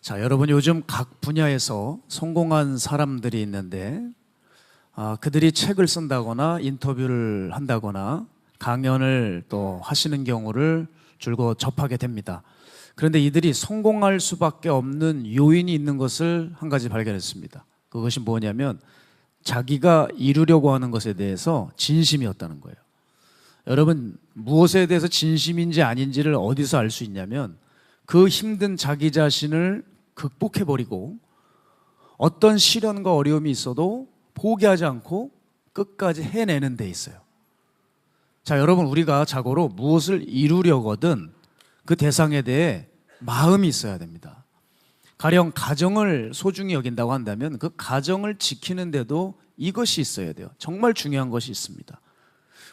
자, 여러분 요즘 각 분야에서 성공한 사람들이 있는데 그들이 책을 쓴다거나 인터뷰를 한다거나 강연을 또 하시는 경우를 줄곧 접하게 됩니다. 그런데 이들이 성공할 수밖에 없는 요인이 있는 것을 한 가지 발견했습니다. 그것이 뭐냐면 자기가 이루려고 하는 것에 대해서 진심이었다는 거예요. 여러분, 무엇에 대해서 진심인지 아닌지를 어디서 알 수 있냐면 그 힘든 자기 자신을 극복해버리고 어떤 시련과 어려움이 있어도 포기하지 않고 끝까지 해내는 데 있어요. 자, 여러분, 우리가 자고로 무엇을 이루려거든 그 대상에 대해 마음이 있어야 됩니다. 가령 가정을 소중히 여긴다고 한다면 그 가정을 지키는데도 이것이 있어야 돼요. 정말 중요한 것이 있습니다.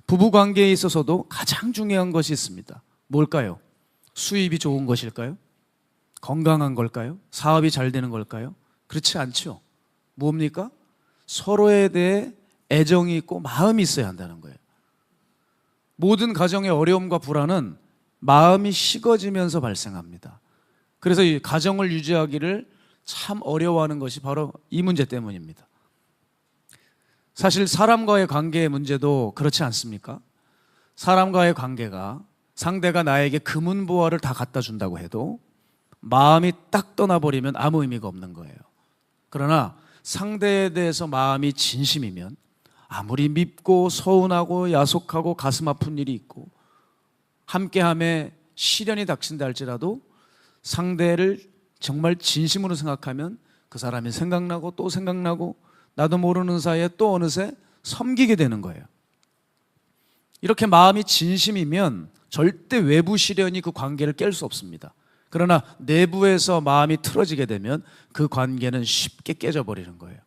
부부관계에 있어서도 가장 중요한 것이 있습니다. 뭘까요? 수입이 좋은 것일까요? 건강한 걸까요? 사업이 잘 되는 걸까요? 그렇지 않죠. 뭡니까? 서로에 대해 애정이 있고 마음이 있어야 한다는 거예요. 모든 가정의 어려움과 불안은 마음이 식어지면서 발생합니다. 그래서 이 가정을 유지하기를 참 어려워하는 것이 바로 이 문제 때문입니다. 사실 사람과의 관계의 문제도 그렇지 않습니까? 사람과의 관계가 상대가 나에게 금은보화를 다 갖다 준다고 해도 마음이 딱 떠나버리면 아무 의미가 없는 거예요. 그러나 상대에 대해서 마음이 진심이면 아무리 밉고 서운하고 야속하고 가슴 아픈 일이 있고 함께함에 시련이 닥친다 할지라도 상대를 정말 진심으로 생각하면 그 사람이 생각나고 또 생각나고 나도 모르는 사이에 또 어느새 섬기게 되는 거예요. 이렇게 마음이 진심이면 절대 외부 시련이 그 관계를 깰 수 없습니다. 그러나 내부에서 마음이 틀어지게 되면 그 관계는 쉽게 깨져버리는 거예요.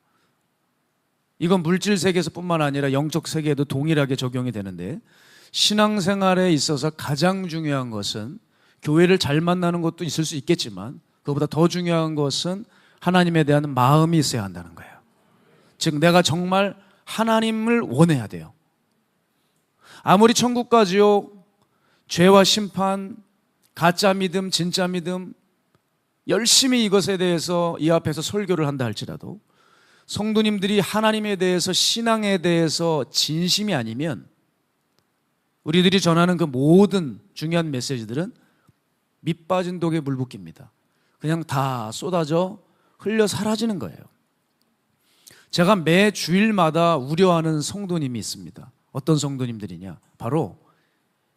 이건 물질 세계에서뿐만 아니라 영적 세계에도 동일하게 적용이 되는데 신앙생활에 있어서 가장 중요한 것은 교회를 잘 만나는 것도 있을 수 있겠지만 그것보다 더 중요한 것은 하나님에 대한 마음이 있어야 한다는 거예요. 즉 내가 정말 하나님을 원해야 돼요. 아무리 천국과 지옥, 죄와 심판, 가짜 믿음, 진짜 믿음 열심히 이것에 대해서 이 앞에서 설교를 한다 할지라도 성도님들이 하나님에 대해서 신앙에 대해서 진심이 아니면 우리들이 전하는 그 모든 중요한 메시지들은 밑빠진 독에 물 붓기입니다. 그냥 다 쏟아져 흘려 사라지는 거예요. 제가 매 주일마다 우려하는 성도님이 있습니다. 어떤 성도님들이냐? 바로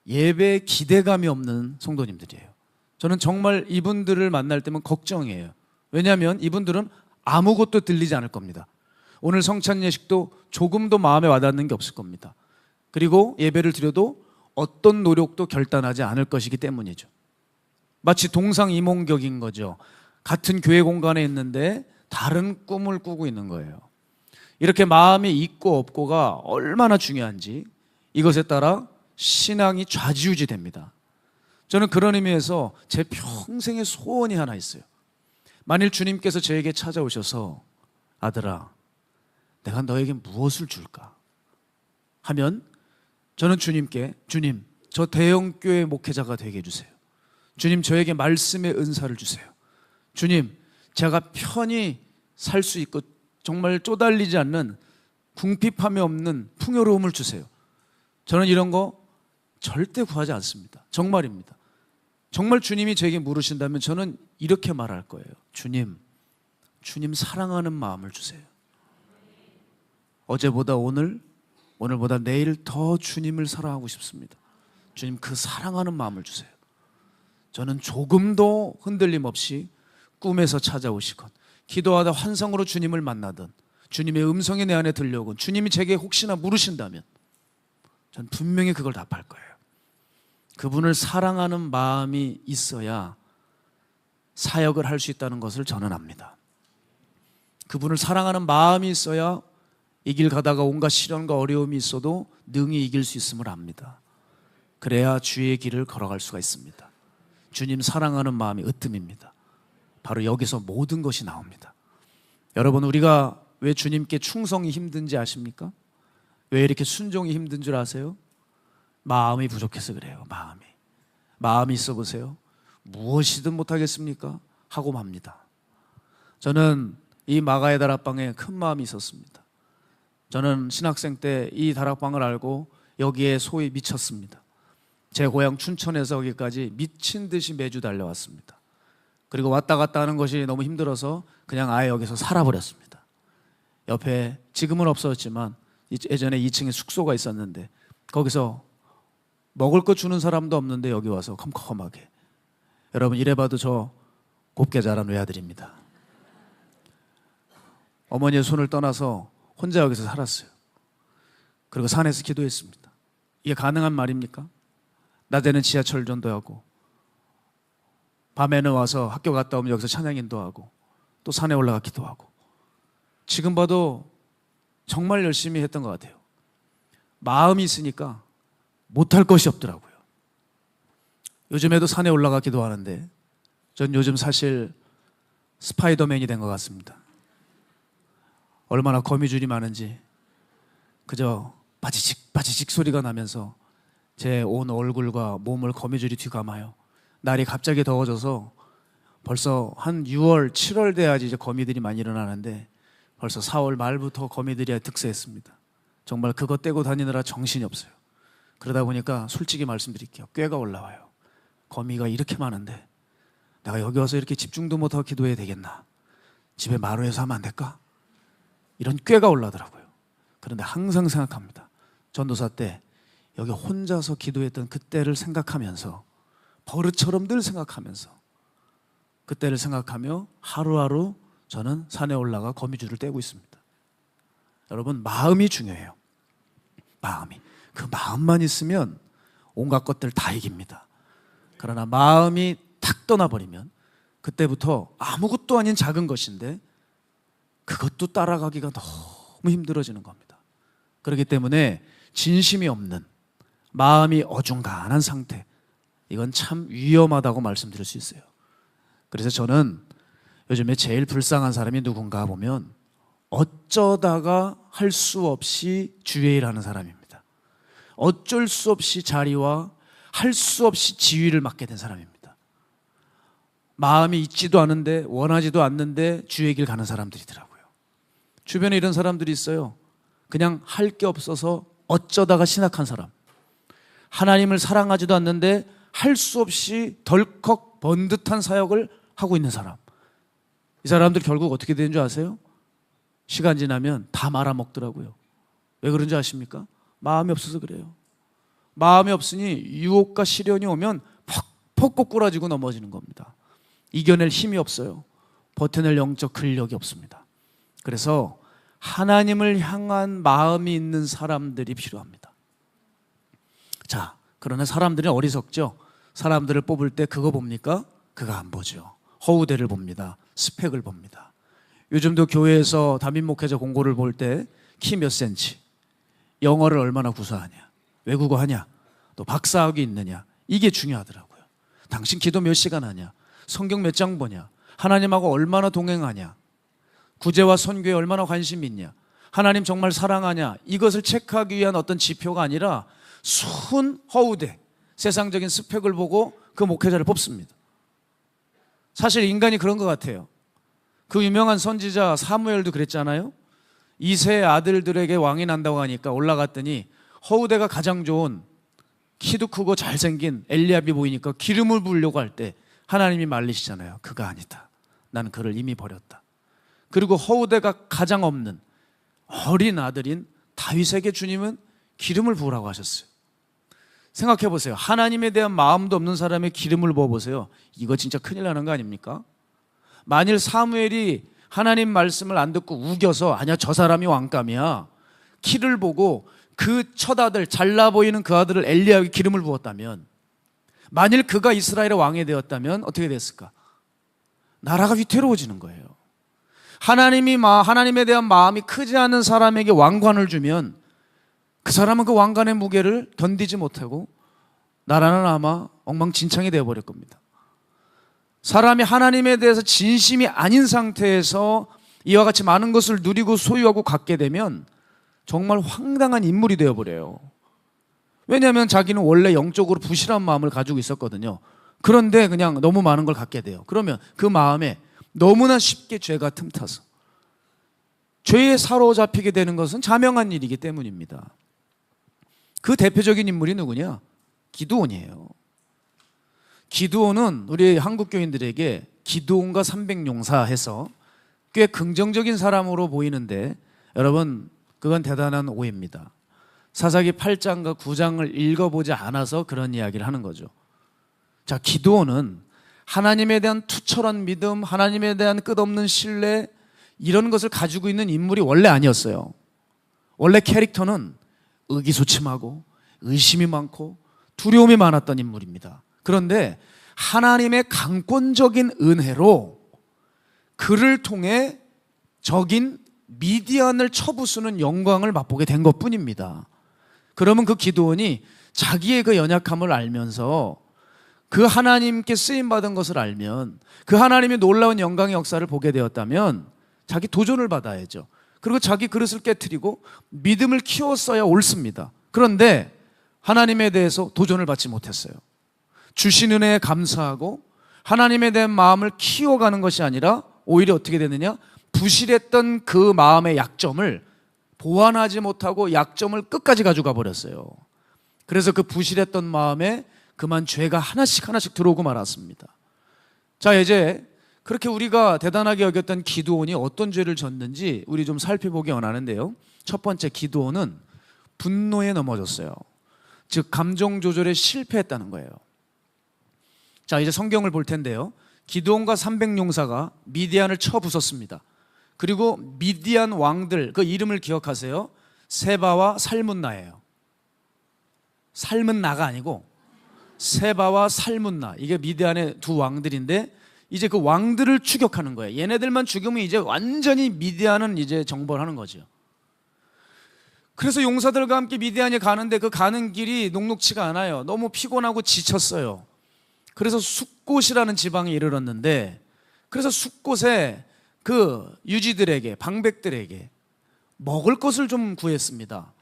예배에 기대감이 없는 성도님들이에요. 저는 정말 이분들을 만날 때면 걱정이에요. 왜냐하면 이분들은 아무것도 들리지 않을 겁니다. 오늘 성찬 예식도 조금도 마음에 와닿는 게 없을 겁니다. 그리고 예배를 드려도 어떤 노력도 결단하지 않을 것이기 때문이죠. 마치 동상이몽격인 거죠. 같은 교회 공간에 있는데 다른 꿈을 꾸고 있는 거예요. 이렇게 마음이 있고 없고가 얼마나 중요한지 이것에 따라 신앙이 좌지우지 됩니다. 저는 그런 의미에서 제 평생의 소원이 하나 있어요. 만일 주님께서 저에게 찾아오셔서 아들아, 내가 너에게 무엇을 줄까? 하면 저는 주님께 주님, 저 대형교회 목회자가 되게 해주세요. 주님, 저에게 말씀의 은사를 주세요. 주님, 제가 편히 살 수 있고 정말 쪼달리지 않는 궁핍함이 없는 풍요로움을 주세요. 저는 이런 거 절대 구하지 않습니다. 정말입니다. 정말 주님이 저에게 물으신다면 저는 이렇게 말할 거예요. 주님 사랑하는 마음을 주세요. 어제보다 오늘, 오늘보다 내일 더 주님을 사랑하고 싶습니다. 주님, 그 사랑하는 마음을 주세요. 저는 조금도 흔들림 없이 꿈에서 찾아오시건 기도하다 환상으로 주님을 만나든 주님의 음성이 내 안에 들려오건 주님이 제게 혹시나 물으신다면 전 분명히 그걸 답할 거예요. 그분을 사랑하는 마음이 있어야 사역을 할 수 있다는 것을 저는 압니다. 그분을 사랑하는 마음이 있어야 이 길 가다가 온갖 시련과 어려움이 있어도 능히 이길 수 있음을 압니다. 그래야 주의 길을 걸어갈 수가 있습니다. 주님 사랑하는 마음이 으뜸입니다. 바로 여기서 모든 것이 나옵니다. 여러분, 우리가 왜 주님께 충성이 힘든지 아십니까? 왜 이렇게 순종이 힘든 줄 아세요? 마음이 부족해서 그래요. 마음이 있어 보세요. 무엇이든 못하겠습니까? 하고 맙니다. 저는 이 마가의 다락방에 큰 마음이 있었습니다. 저는 신학생 때 이 다락방을 알고 여기에 소위 미쳤습니다. 제 고향 춘천에서 여기까지 미친 듯이 매주 달려왔습니다. 그리고 왔다 갔다 하는 것이 너무 힘들어서 그냥 아예 여기서 살아버렸습니다. 옆에 지금은 없어졌지만 예전에 2층에 숙소가 있었는데 거기서 먹을 거 주는 사람도 없는데 여기 와서 컴컴하게. 여러분 이래봐도 저 곱게 자란 외아들입니다. 어머니의 손을 떠나서 혼자 여기서 살았어요. 그리고 산에서 기도했습니다. 이게 가능한 말입니까? 낮에는 지하철 전도하고 밤에는 와서 학교 갔다 오면 여기서 찬양 인도하고 또 산에 올라가 기도하고. 지금 봐도 정말 열심히 했던 것 같아요. 마음이 있으니까 못할 것이 없더라고요. 요즘에도 산에 올라가 기도하는데 전 요즘 사실 스파이더맨이 된 것 같습니다. 얼마나 거미줄이 많은지 그저 바지직 바지직 소리가 나면서 제 온 얼굴과 몸을 거미줄이 뒤감아요. 날이 갑자기 더워져서 벌써 한 6월, 7월 돼야지 이제 거미들이 많이 일어나는데 벌써 4월 말부터 거미들이 득세했습니다. 정말 그거 떼고 다니느라 정신이 없어요. 그러다 보니까 솔직히 말씀드릴게요. 꾀가 올라와요. 거미가 이렇게 많은데 내가 여기 와서 이렇게 집중도 못하고 기도해야 되겠나? 집에 마루에서 하면 안 될까? 이런 꾀가 올라더라고요. 그런데 항상 생각합니다. 전도사 때 여기 혼자서 기도했던 그때를 생각하면서 버릇처럼 늘 생각하면서 그때를 생각하며 하루하루 저는 산에 올라가 거미줄을 떼고 있습니다. 여러분 마음이 중요해요. 마음이. 그 마음만 있으면 온갖 것들 다 이깁니다. 그러나 마음이 탁 떠나버리면 그때부터 아무것도 아닌 작은 것인데 그것도 따라가기가 너무 힘들어지는 겁니다. 그렇기 때문에 진심이 없는 마음이 어중간한 상태, 이건 참 위험하다고 말씀드릴 수 있어요. 그래서 저는 요즘에 제일 불쌍한 사람이 누군가 보면 어쩌다가 할 수 없이 주의 일하는 사람입니다. 어쩔 수 없이 자리와 할 수 없이 지위를 맡게 된 사람입니다. 마음이 있지도 않은데 원하지도 않는데 주의 길 가는 사람들이더라고요. 주변에 이런 사람들이 있어요. 그냥 할 게 없어서 어쩌다가 신학한 사람. 하나님을 사랑하지도 않는데 할 수 없이 덜컥 번듯한 사역을 하고 있는 사람. 이 사람들 결국 어떻게 되는 줄 아세요? 시간 지나면 다 말아먹더라고요. 왜 그런지 아십니까? 마음이 없어서 그래요. 마음이 없으니 유혹과 시련이 오면 퍽퍽 꼬꾸라지고 넘어지는 겁니다. 이겨낼 힘이 없어요. 버텨낼 영적 근력이 없습니다. 그래서 하나님을 향한 마음이 있는 사람들이 필요합니다. 자, 그러나 사람들은 어리석죠. 사람들을 뽑을 때 그거 봅니까? 그거 안 보죠. 허우대를 봅니다. 스펙을 봅니다. 요즘도 교회에서 담임 목회자 공고를 볼 때 키 몇 센치, 영어를 얼마나 구사하냐, 외국어 하냐, 또 박사학위 있느냐, 이게 중요하더라고요. 당신 기도 몇 시간 하냐, 성경 몇 장 보냐, 하나님하고 얼마나 동행하냐, 구제와 선교에 얼마나 관심이 있냐, 하나님 정말 사랑하냐, 이것을 체크하기 위한 어떤 지표가 아니라 순 허우대, 세상적인 스펙을 보고 그 목회자를 뽑습니다. 사실 인간이 그런 것 같아요. 그 유명한 선지자 사무엘도 그랬잖아요. 이세 아들들에게 왕이 난다고 하니까 올라갔더니 허우대가 가장 좋은 키도 크고 잘생긴 엘리압이 보이니까 기름을 부으려고 할 때 하나님이 말리시잖아요. 그가 아니다. 나는 그를 이미 버렸다. 그리고 허우대가 가장 없는 어린 아들인 다윗에게 주님은 기름을 부으라고 하셨어요. 생각해 보세요. 하나님에 대한 마음도 없는 사람의 기름을 부어보세요. 이거 진짜 큰일 나는 거 아닙니까? 만일 사무엘이 하나님 말씀을 안 듣고 우겨서 아니야 저 사람이 왕감이야, 키를 보고 그 첫 아들, 잘나 보이는 그 아들을 엘리야에게 기름을 부었다면, 만일 그가 이스라엘의 왕이 되었다면 어떻게 됐을까? 나라가 위태로워지는 거예요. 하나님에 대한 마음이 크지 않은 사람에게 왕관을 주면 그 사람은 그 왕관의 무게를 견디지 못하고 나라는 아마 엉망진창이 되어버릴 겁니다. 사람이 하나님에 대해서 진심이 아닌 상태에서 이와 같이 많은 것을 누리고 소유하고 갖게 되면 정말 황당한 인물이 되어버려요. 왜냐하면 자기는 원래 영적으로 부실한 마음을 가지고 있었거든요. 그런데 그냥 너무 많은 걸 갖게 돼요. 그러면 그 마음에 너무나 쉽게 죄가 틈타서 죄에 사로잡히게 되는 것은 자명한 일이기 때문입니다. 그 대표적인 인물이 누구냐? 기드온이에요. 기드온은 우리 한국 교인들에게 기드온과 300용사 해서 꽤 긍정적인 사람으로 보이는데 여러분, 그건 대단한 오해입니다. 사사기 8장과 9장을 읽어보지 않아서 그런 이야기를 하는 거죠. 자, 기드온은 하나님에 대한 투철한 믿음, 하나님에 대한 끝없는 신뢰, 이런 것을 가지고 있는 인물이 원래 아니었어요. 원래 캐릭터는 의기소침하고 의심이 많고 두려움이 많았던 인물입니다. 그런데 하나님의 강권적인 은혜로 그를 통해 적인 미디안을 쳐부수는 영광을 맛보게 된 것뿐입니다. 그러면 그 기드온이 자기의 그 연약함을 알면서 그 하나님께 쓰임받은 것을 알면, 그 하나님의 놀라운 영광의 역사를 보게 되었다면 자기 도전을 받아야죠. 그리고 자기 그릇을 깨트리고 믿음을 키웠어야 옳습니다. 그런데 하나님에 대해서 도전을 받지 못했어요. 주신 은혜에 감사하고 하나님에 대한 마음을 키워가는 것이 아니라 오히려 어떻게 되느냐? 부실했던 그 마음의 약점을 보완하지 못하고 약점을 끝까지 가져가 버렸어요. 그래서 그 부실했던 마음에 그만 죄가 하나씩 들어오고 말았습니다. 자, 이제 그렇게 우리가 대단하게 여겼던 기드온이 어떤 죄를 졌는지 우리 좀 살펴보기 원하는데요. 첫 번째, 기드온은 분노에 넘어졌어요. 즉 감정 조절에 실패했다는 거예요. 자, 이제 성경을 볼 텐데요. 기드온과 300용사가 미디안을 쳐부쉈습니다. 그리고 미디안 왕들, 그 이름을 기억하세요. 세바와 살문나예요. 살문나가 아니고 세바와 살문나, 이게 미디안의 두 왕들인데 이제 그 왕들을 추격하는 거예요. 얘네들만 죽으면 이제 완전히 미디안은 이제 정벌하는 거죠. 그래서 용사들과 함께 미디안에 가는데 그 가는 길이 녹록치가 않아요. 너무 피곤하고 지쳤어요. 그래서 숫곳이라는 지방에 이르렀는데, 그래서 숫곳에 그 유지들에게, 방백들에게 먹을 것을 좀 구했습니다.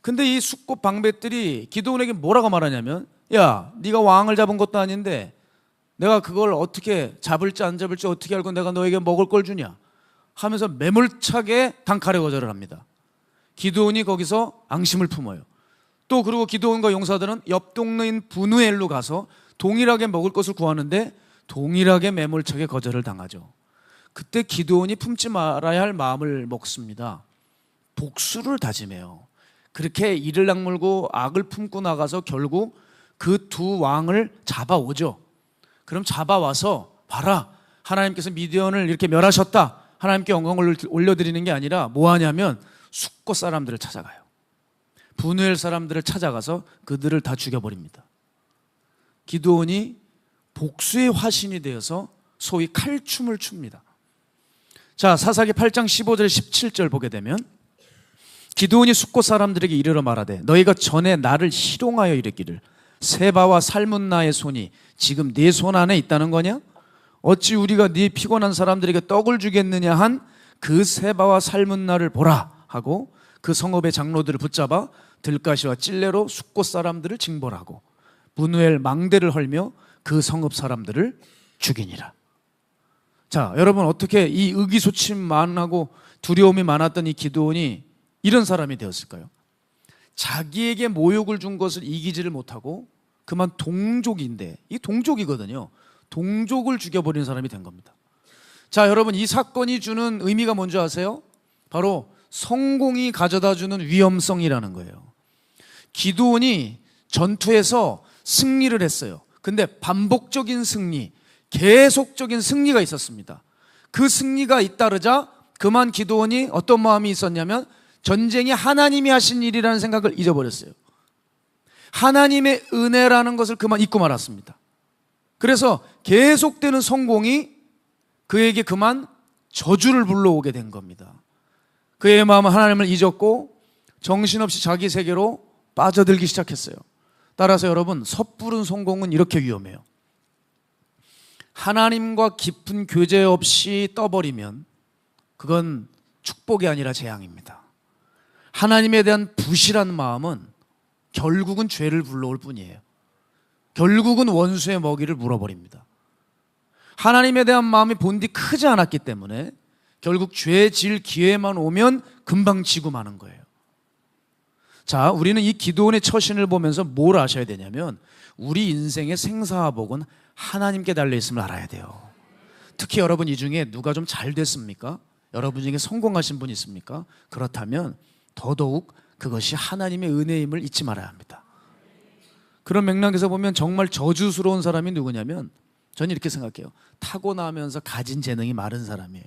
근데 이 숫곳 방백들이 기드온에게 뭐라고 말하냐면, 야, 네가 왕을 잡은 것도 아닌데 내가 그걸 어떻게 잡을지 안 잡을지 어떻게 알고 내가 너에게 먹을 걸 주냐 하면서 매몰차게 단칼에 거절을 합니다. 기드온이 거기서 앙심을 품어요. 또 그리고 기드온과 용사들은 옆 동네인 브누엘로 가서 동일하게 먹을 것을 구하는데 동일하게 매몰차게 거절을 당하죠. 그때 기드온이 품지 말아야 할 마음을 먹습니다. 복수를 다짐해요. 그렇게 이를 악물고 악을 품고 나가서 결국 그 두 왕을 잡아오죠. 그럼 잡아와서 봐라, 하나님께서 미디안을 이렇게 멸하셨다, 하나님께 영광을 올려드리는 게 아니라 뭐 하냐면 숫곳 사람들을 찾아가요. 브누엘 사람들을 찾아가서 그들을 다 죽여버립니다. 기드온이 복수의 화신이 되어서 소위 칼춤을 춥니다. 자, 사사기 8장 15절 17절 보게 되면 기드온이 숫곳 사람들에게 이르러 말하되 너희가 전에 나를 희롱하여 이르기를 세바와 살문나의 손이 지금 네 손 안에 있다는 거냐? 어찌 우리가 네 피곤한 사람들에게 떡을 주겠느냐 한 그 세바와 살문나를 보라 하고 그 성읍의 장로들을 붙잡아 들가시와 찔레로 숫곳 사람들을 징벌하고 브누엘 망대를 헐며 그 성읍 사람들을 죽이니라. 자, 여러분, 어떻게 이 의기소침만하고 두려움이 많았던 이 기드온이 이런 사람이 되었을까요? 자기에게 모욕을 준 것을 이기지를 못하고 그만 동족인데, 이 동족이거든요. 동족을 죽여버리는 사람이 된 겁니다. 자, 여러분, 이 사건이 주는 의미가 뭔지 아세요? 바로 성공이 가져다주는 위험성이라는 거예요. 기드온이 전투에서 승리를 했어요. 근데 반복적인 승리, 계속적인 승리가 있었습니다. 그 승리가 잇따르자 그만 기드온이 어떤 마음이 있었냐면 전쟁이 하나님이 하신 일이라는 생각을 잊어버렸어요. 하나님의 은혜라는 것을 그만 잊고 말았습니다. 그래서 계속되는 성공이 그에게 그만 저주를 불러오게 된 겁니다. 그의 마음은 하나님을 잊었고 정신없이 자기 세계로 빠져들기 시작했어요. 따라서 여러분, 섣부른 성공은 이렇게 위험해요. 하나님과 깊은 교제 없이 떠버리면 그건 축복이 아니라 재앙입니다. 하나님에 대한 부실한 마음은 결국은 죄를 불러올 뿐이에요. 결국은 원수의 먹이를 물어버립니다. 하나님에 대한 마음이 본디 크지 않았기 때문에 결국 죄 질 기회만 오면 금방 지고 마는 거예요. 자, 우리는 이 기드온의 처신을 보면서 뭘 아셔야 되냐면 우리 인생의 생사화복은 하나님께 달려있음을 알아야 돼요. 특히 여러분 이 중에 누가 좀 잘 됐습니까? 여러분 중에 성공하신 분 있습니까? 그렇다면 더더욱 그것이 하나님의 은혜임을 잊지 말아야 합니다. 그런 맥락에서 보면 정말 저주스러운 사람이 누구냐면 저는 이렇게 생각해요. 타고나면서 가진 재능이 마른 사람이에요.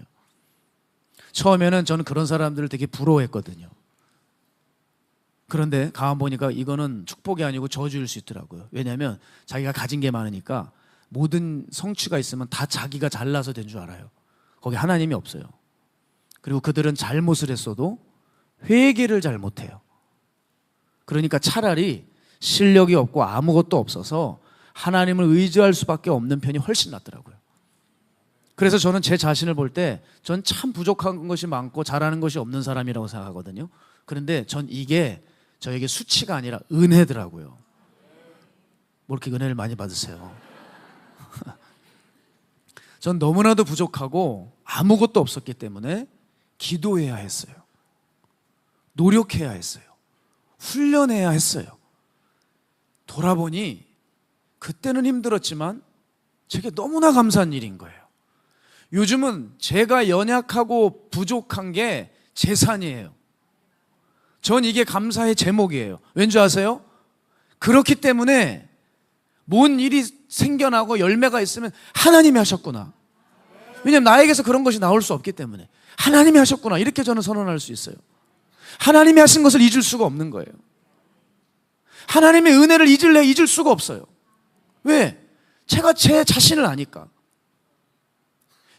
처음에는 저는 그런 사람들을 되게 부러워했거든요. 그런데 가만 보니까 이거는 축복이 아니고 저주일 수 있더라고요. 왜냐하면 자기가 가진 게 많으니까 모든 성취가 있으면 다 자기가 잘나서 된 줄 알아요. 거기 하나님이 없어요. 그리고 그들은 잘못을 했어도 회개를 잘 못해요. 그러니까 차라리 실력이 없고 아무것도 없어서 하나님을 의지할 수밖에 없는 편이 훨씬 낫더라고요. 그래서 저는 제 자신을 볼 때 전 참 부족한 것이 많고 잘하는 것이 없는 사람이라고 생각하거든요. 그런데 전 이게 저에게 수치가 아니라 은혜더라고요. 뭐 이렇게 은혜를 많이 받으세요. 전 너무나도 부족하고 아무것도 없었기 때문에 기도해야 했어요. 노력해야 했어요. 훈련해야 했어요. 돌아보니 그때는 힘들었지만 제게 너무나 감사한 일인 거예요. 요즘은 제가 연약하고 부족한 게 재산이에요. 전 이게 감사의 제목이에요. 왠지 아세요? 그렇기 때문에 뭔 일이 생겨나고 열매가 있으면 하나님이 하셨구나. 왜냐하면 나에게서 그런 것이 나올 수 없기 때문에 하나님이 하셨구나 이렇게 저는 선언할 수 있어요. 하나님이 하신 것을 잊을 수가 없는 거예요. 하나님의 은혜를 잊을 수가 없어요. 왜? 제가 제 자신을 아니까.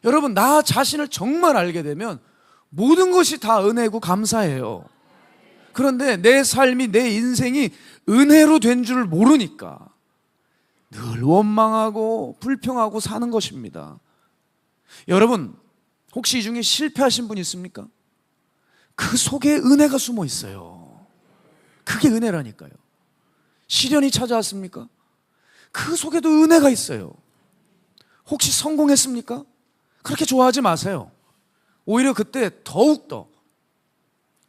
여러분, 나 자신을 정말 알게 되면 모든 것이 다 은혜고 감사해요. 그런데 내 삶이, 내 인생이 은혜로 된 줄 모르니까 늘 원망하고 불평하고 사는 것입니다. 여러분, 혹시 이 중에 실패하신 분 있습니까? 그 속에 은혜가 숨어 있어요. 그게 은혜라니까요. 시련이 찾아왔습니까? 그 속에도 은혜가 있어요. 혹시 성공했습니까? 그렇게 좋아하지 마세요. 오히려 그때 더욱더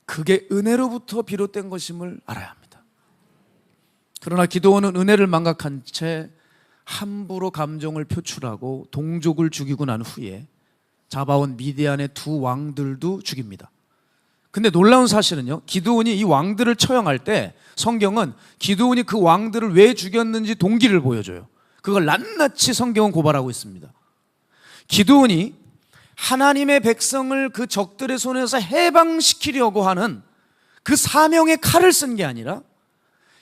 그게 은혜로부터 비롯된 것임을 알아야 합니다. 그러나 기드온은 은혜를 망각한 채 함부로 감정을 표출하고 동족을 죽이고 난 후에 잡아온 미디안의 두 왕들도 죽입니다. 근데 놀라운 사실은요, 기드온이 이 왕들을 처형할 때 성경은 기드온이 그 왕들을 왜 죽였는지 동기를 보여줘요. 그걸 낱낱이 성경은 고발하고 있습니다. 기드온이 하나님의 백성을 그 적들의 손에서 해방시키려고 하는 그 사명의 칼을 쓴 게 아니라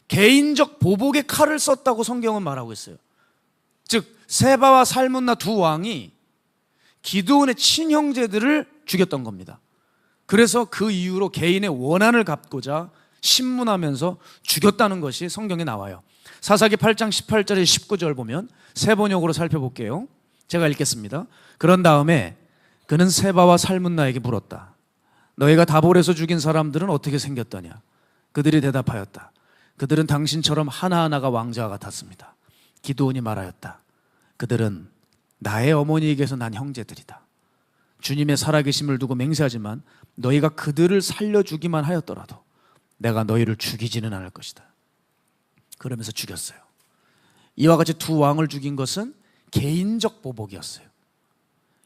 개인적 보복의 칼을 썼다고 성경은 말하고 있어요. 즉 세바와 살문나 두 왕이 기드온의 친형제들을 죽였던 겁니다. 그래서 그 이후로 개인의 원한을 갚고자 신문하면서 죽였다는 것이 성경에 나와요. 사사기 8장 18절에 19절 보면 세 번역으로 살펴볼게요. 제가 읽겠습니다. 그런 다음에 그는 세바와 살문나에게 물었다. 너희가 다볼에서 죽인 사람들은 어떻게 생겼더냐? 그들이 대답하였다. 그들은 당신처럼 하나하나가 왕자와 같았습니다. 기드온이 말하였다. 그들은 나의 어머니에게서 난 형제들이다. 주님의 살아계심을 두고 맹세하지만 너희가 그들을 살려주기만 하였더라도 내가 너희를 죽이지는 않을 것이다. 그러면서 죽였어요. 이와 같이 두 왕을 죽인 것은 개인적 보복이었어요.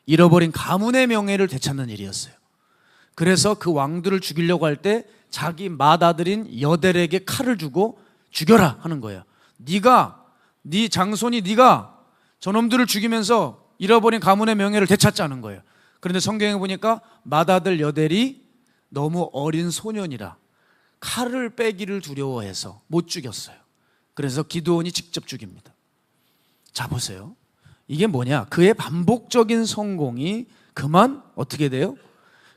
잃어버린 가문의 명예를 되찾는 일이었어요. 그래서 그 왕들을 죽이려고 할 때 자기 맏아들인 여델에게 칼을 주고 죽여라 하는 거예요. 네 장손이 네가 저놈들을 죽이면서 잃어버린 가문의 명예를 되찾자는 거예요. 그런데 성경에 보니까 맏아들 여델이 너무 어린 소년이라 칼을 빼기를 두려워해서 못 죽였어요. 그래서 기드온이 직접 죽입니다. 자, 보세요. 이게 뭐냐? 그의 반복적인 성공이 그만 어떻게 돼요?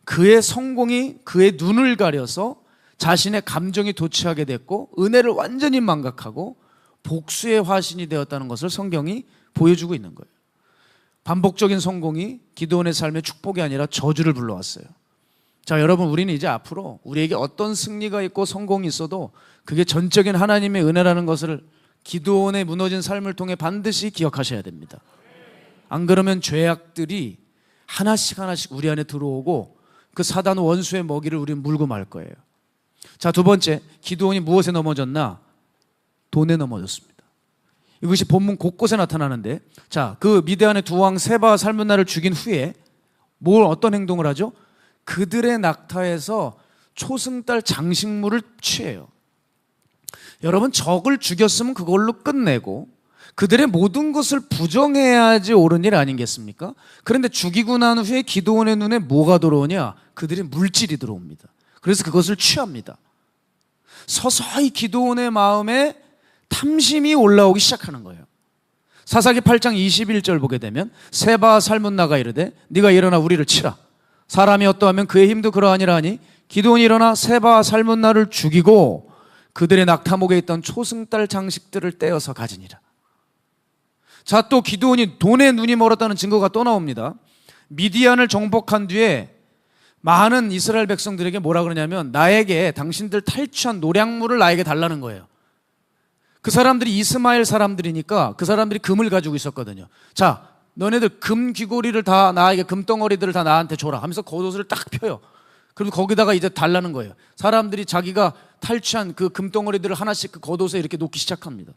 그의 성공이 그의 눈을 가려서 자신의 감정이 도취하게 됐고 은혜를 완전히 망각하고 복수의 화신이 되었다는 것을 성경이 보여주고 있는 거예요. 반복적인 성공이 기드온의 삶에 축복이 아니라 저주를 불러왔어요. 자, 여러분, 우리는 이제 앞으로 우리에게 어떤 승리가 있고 성공이 있어도 그게 전적인 하나님의 은혜라는 것을 기드온의 무너진 삶을 통해 반드시 기억하셔야 됩니다. 안 그러면 죄악들이 하나씩 하나씩 우리 안에 들어오고 그 사단 원수의 먹이를 우리는 물고 말 거예요. 자, 두 번째, 기드온이 무엇에 넘어졌나? 돈에 넘어졌습니다. 이것이 본문 곳곳에 나타나는데, 자, 그 미디안의 두 왕 세바와 살문나를 죽인 후에 어떤 행동을 하죠? 그들의 낙타에서 초승달 장식물을 취해요. 여러분, 적을 죽였으면 그걸로 끝내고 그들의 모든 것을 부정해야지 옳은 일 아니겠습니까? 그런데 죽이고 난 후에 기드온의 눈에 뭐가 들어오냐? 그들의 물질이 들어옵니다. 그래서 그것을 취합니다. 서서히 기드온의 마음에 탐심이 올라오기 시작하는 거예요. 사사기 8장 21절 보게 되면 세바와 살문나가 이르되 네가 일어나 우리를 치라. 사람이 어떠하면 그의 힘도 그러하니라 하니 기드온이 일어나 세바와 살문나를 죽이고 그들의 낙타목에 있던 초승달 장식들을 떼어서 가지니라. 자, 또 기드온이 돈에 눈이 멀었다는 증거가 또 나옵니다. 미디안을 정복한 뒤에 많은 이스라엘 백성들에게 뭐라 그러냐면 나에게 당신들 탈취한 노량물을 나에게 달라는 거예요. 그 사람들이 이스마엘 사람들이니까 그 사람들이 금을 가지고 있었거든요. 자, 너네들 금 귀고리를 다 나에게 금덩어리들을 다 나한테 줘라 하면서 겉옷을 딱 펴요. 그리고 거기다가 이제 달라는 거예요. 사람들이 자기가 탈취한 그 금덩어리들을 하나씩 그 겉옷에 이렇게 놓기 시작합니다.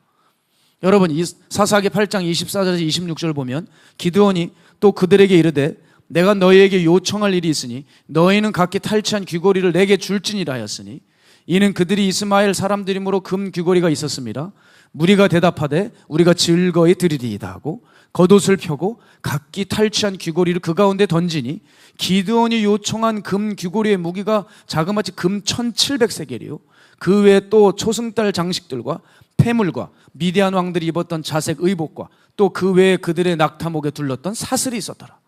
여러분, 이 사사기 8장 24절에서 26절 보면 기드온이 또 그들에게 이르되 내가 너희에게 요청할 일이 있으니 너희는 각기 탈취한 귀고리를 내게 줄지니라 하였으니 이는 그들이 이스마엘 사람들이므로 금 귀고리가 있었습니다. 무리가 대답하되 우리가 즐거이 드리리이다 하고 겉옷을 펴고 각기 탈취한 귀고리를 그 가운데 던지니 기드온이 요청한 금 귀고리의 무게가 자그마치 금 1700세겔이요 그 외에 또 초승달 장식들과 폐물과 미디안 왕들이 입었던 자색 의복과 또 그 외에 그들의 낙타목에 둘렀던 사슬이 있었더라.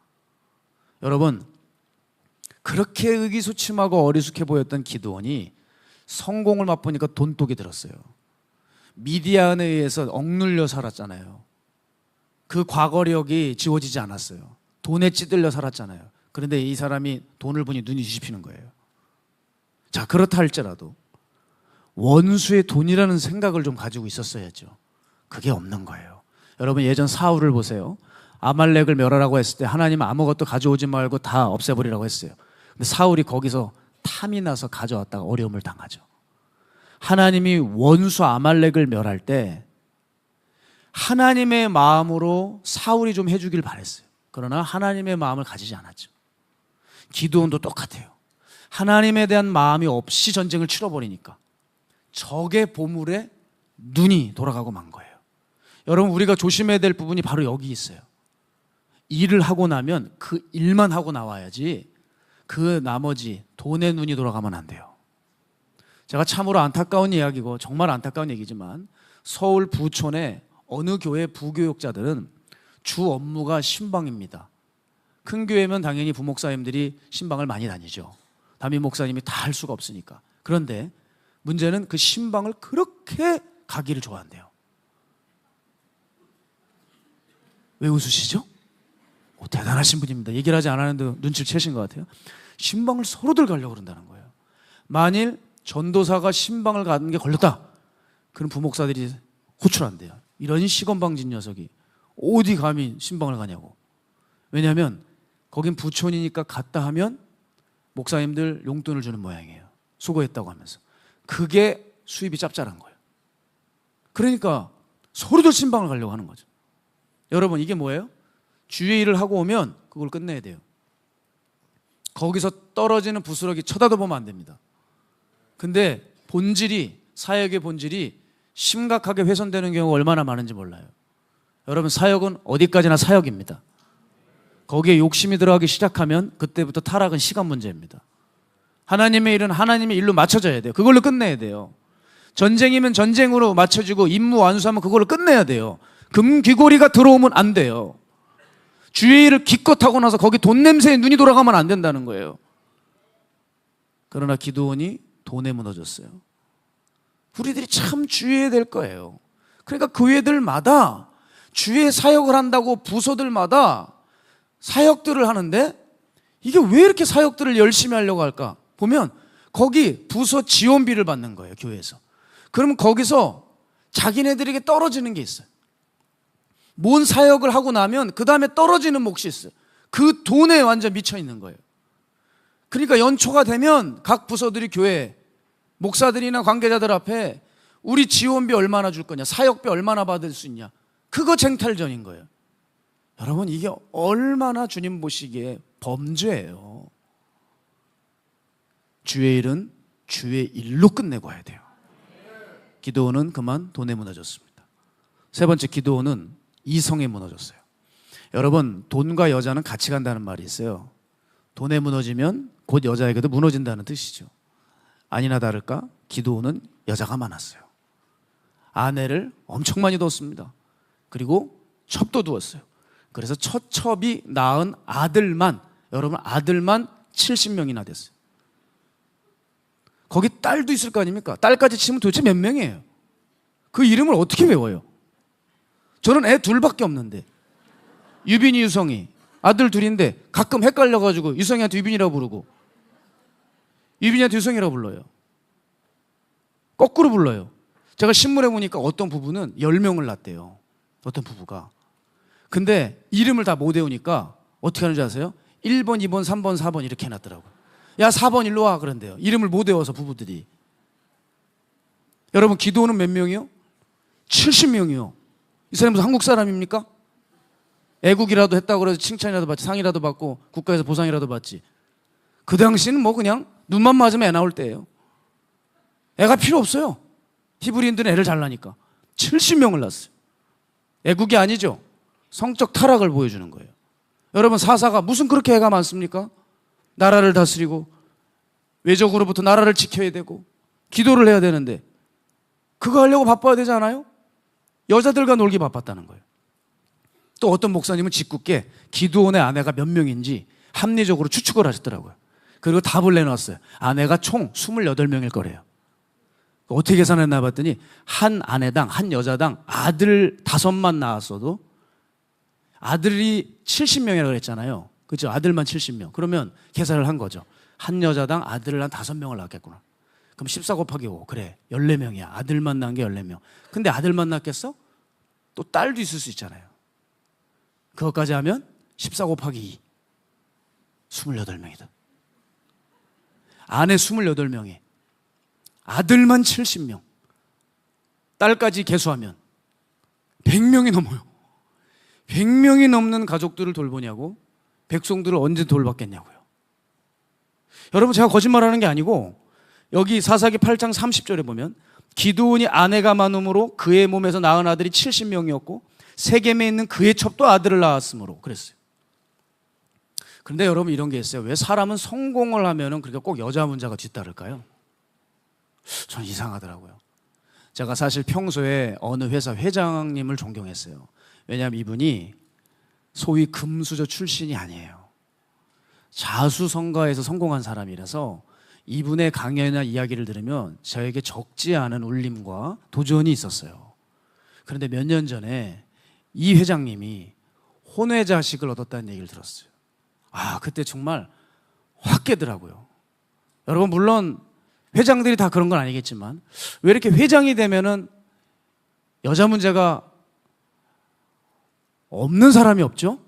여러분, 그렇게 의기소침하고 어리숙해 보였던 기드온이 성공을 맛보니까 돈독이 들었어요. 미디안에 의해서 억눌려 살았잖아요. 그 과거력이 지워지지 않았어요. 돈에 찌들려 살았잖아요. 그런데 이 사람이 돈을 보니 눈이 뒤집히는 거예요. 자, 그렇다 할지라도 원수의 돈이라는 생각을 좀 가지고 있었어야죠. 그게 없는 거예요. 여러분, 예전 사울을 보세요. 아말렉을 멸하라고 했을 때 하나님 아무것도 가져오지 말고 다 없애버리라고 했어요. 근데 사울이 거기서 탐이 나서 가져왔다가 어려움을 당하죠. 하나님이 원수 아말렉을 멸할 때 하나님의 마음으로 사울이 좀 해주길 바랬어요. 그러나 하나님의 마음을 가지지 않았죠. 기드온도 똑같아요. 하나님에 대한 마음이 없이 전쟁을 치러버리니까 적의 보물에 눈이 돌아가고 만 거예요. 여러분, 우리가 조심해야 될 부분이 바로 여기 있어요. 일을 하고 나면 그 일만 하고 나와야지 그 나머지 돈에 눈이 돌아가면 안 돼요. 제가 참으로 안타까운 이야기고 정말 안타까운 얘기지만 서울 부촌의 어느 교회 부교육자들은 주 업무가 신방입니다. 큰 교회면 당연히 부목사님들이 신방을 많이 다니죠. 담임 목사님이 다 할 수가 없으니까. 그런데 문제는 그 신방을 그렇게 가기를 좋아한대요. 왜 웃으시죠? 대단하신 분입니다. 얘기를 하지 않았는데 눈치를 채신 것 같아요. 신방을 서로들 가려고 그런다는 거예요. 만일 전도사가 신방을 가는 게 걸렸다, 그럼 부목사들이 호출한대요. 이런 시건방진 녀석이 어디 감히 신방을 가냐고. 왜냐하면 거긴 부촌이니까 갔다 하면 목사님들 용돈을 주는 모양이에요. 수고했다고 하면서. 그게 수입이 짭짤한 거예요. 그러니까 서로들 신방을 가려고 하는 거죠. 여러분, 이게 뭐예요? 주의 일을 하고 오면 그걸 끝내야 돼요. 거기서 떨어지는 부스러기 쳐다도 보면 안 됩니다. 근데 본질이, 사역의 본질이 심각하게 훼손되는 경우가 얼마나 많은지 몰라요. 여러분, 사역은 어디까지나 사역입니다. 거기에 욕심이 들어가기 시작하면 그때부터 타락은 시간 문제입니다. 하나님의 일은 하나님의 일로 맞춰져야 돼요. 그걸로 끝내야 돼요. 전쟁이면 전쟁으로 맞춰지고 임무 완수하면 그걸로 끝내야 돼요. 금귀고리가 들어오면 안 돼요. 주의 일을 기껏 하고 나서 거기 돈 냄새에 눈이 돌아가면 안 된다는 거예요. 그러나 기드온이 돈에 무너졌어요. 우리들이 참 주의해야 될 거예요. 그러니까 교회들마다 주의 사역을 한다고 부서들마다 사역들을 하는데 이게 왜 이렇게 사역들을 열심히 하려고 할까? 보면 거기 부서 지원비를 받는 거예요, 교회에서. 그러면 거기서 자기네들에게 떨어지는 게 있어요. 뭔 사역을 하고 나면 그 다음에 떨어지는 몫이 있어요. 그 돈에 완전 미쳐 있는 거예요. 그러니까 연초가 되면 각 부서들이 교회 목사들이나 관계자들 앞에 우리 지원비 얼마나 줄 거냐, 사역비 얼마나 받을 수 있냐, 그거 쟁탈전인 거예요. 여러분, 이게 얼마나 주님 보시기에 범죄예요. 주의 일은 주의 일로 끝내고 와야 돼요. 기드온은 그만 돈에 무너졌습니다. 세 번째, 기드온은 이성에 무너졌어요. 여러분, 돈과 여자는 같이 간다는 말이 있어요. 돈에 무너지면 곧 여자에게도 무너진다는 뜻이죠. 아니나 다를까 기드온은 여자가 많았어요. 아내를 엄청 많이 뒀습니다. 그리고 첩도 두었어요. 그래서 첫 첩이 낳은 아들만, 여러분, 아들만 70명이나 됐어요. 거기 딸도 있을 거 아닙니까? 딸까지 치면 도대체 몇 명이에요? 그 이름을 어떻게 외워요? 저는 애 둘밖에 없는데, 유빈이, 유성이, 아들 둘인데 가끔 헷갈려가지고 유성이한테 유빈이라고 부르고 유빈이한테 유성이라고 불러요. 거꾸로 불러요. 제가 신문에 보니까 어떤 부부는 10명을 낳았대요. 어떤 부부가. 근데 이름을 다 못 외우니까 어떻게 하는지 아세요? 1번, 2번, 3번, 4번 이렇게 해놨더라고요. 야, 4번 일로 와 그런데요. 이름을 못 외워서 부부들이. 여러분, 기드온은 몇 명이요? 70명이요. 이 사람은 한국 사람입니까? 애국이라도 했다고 그래서 칭찬이라도 받지, 상이라도 받고 국가에서 보상이라도 받지. 그 당시는 뭐 그냥 눈만 맞으면 애 나올 때예요. 애가 필요 없어요. 히브리인들은 애를 잘 낳으니까. 70명을 낳았어요. 애국이 아니죠. 성적 타락을 보여주는 거예요. 여러분, 사사가 무슨 그렇게 애가 많습니까? 나라를 다스리고 외적으로부터 나라를 지켜야 되고 기도를 해야 되는데 그거 하려고 바빠야 되지 않아요? 여자들과 놀기 바빴다는 거예요. 또 어떤 목사님은 짓궂게 기드온의 아내가 몇 명인지 합리적으로 추측을 하셨더라고요. 그리고 답을 내놨어요. 아내가 총 28명일 거래요. 어떻게 계산했나 봤더니 한 아내당, 한 여자당 아들 5만 낳았어도 아들이 70명이라고 그랬잖아요. 그렇죠? 아들만 70명. 그러면 계산을 한 거죠. 한 여자당 아들을 한 5명을 낳았겠구나. 그럼 14 곱하기 5. 그래, 14명이야. 아들만 낳은 게 14명. 근데 아들만 낳겠어? 또 딸도 있을 수 있잖아요. 그것까지 하면 14 곱하기 2. 28명이다. 아내 28명에 아들만 70명. 딸까지 계수하면 100명이 넘어요. 100명이 넘는 가족들을 돌보냐고? 백성들을 언제 돌봤겠냐고요. 여러분, 제가 거짓말하는 게 아니고 여기 사사기 8장 30절에 보면 기드온이 아내가 많음으로 그의 몸에서 낳은 아들이 70명이었고 세겜에 있는 그의 첩도 아들을 낳았으므로 그랬어요. 그런데 여러분, 이런 게 있어요. 왜 사람은 성공을 하면은 그렇게 꼭 여자 문제가 뒤따를까요? 저는 이상하더라고요. 제가 사실 평소에 어느 회사 회장님을 존경했어요. 왜냐하면 이분이 소위 금수저 출신이 아니에요. 자수성가에서 성공한 사람이라서 이분의 강연이나 이야기를 들으면 저에게 적지 않은 울림과 도전이 있었어요. 그런데 몇 년 전에 이 회장님이 혼외자식을 얻었다는 얘기를 들었어요. 그때 정말 확 깨더라고요. 여러분, 물론 회장들이 다 그런 건 아니겠지만 왜 이렇게 회장이 되면은 여자 문제가 없는 사람이 없죠?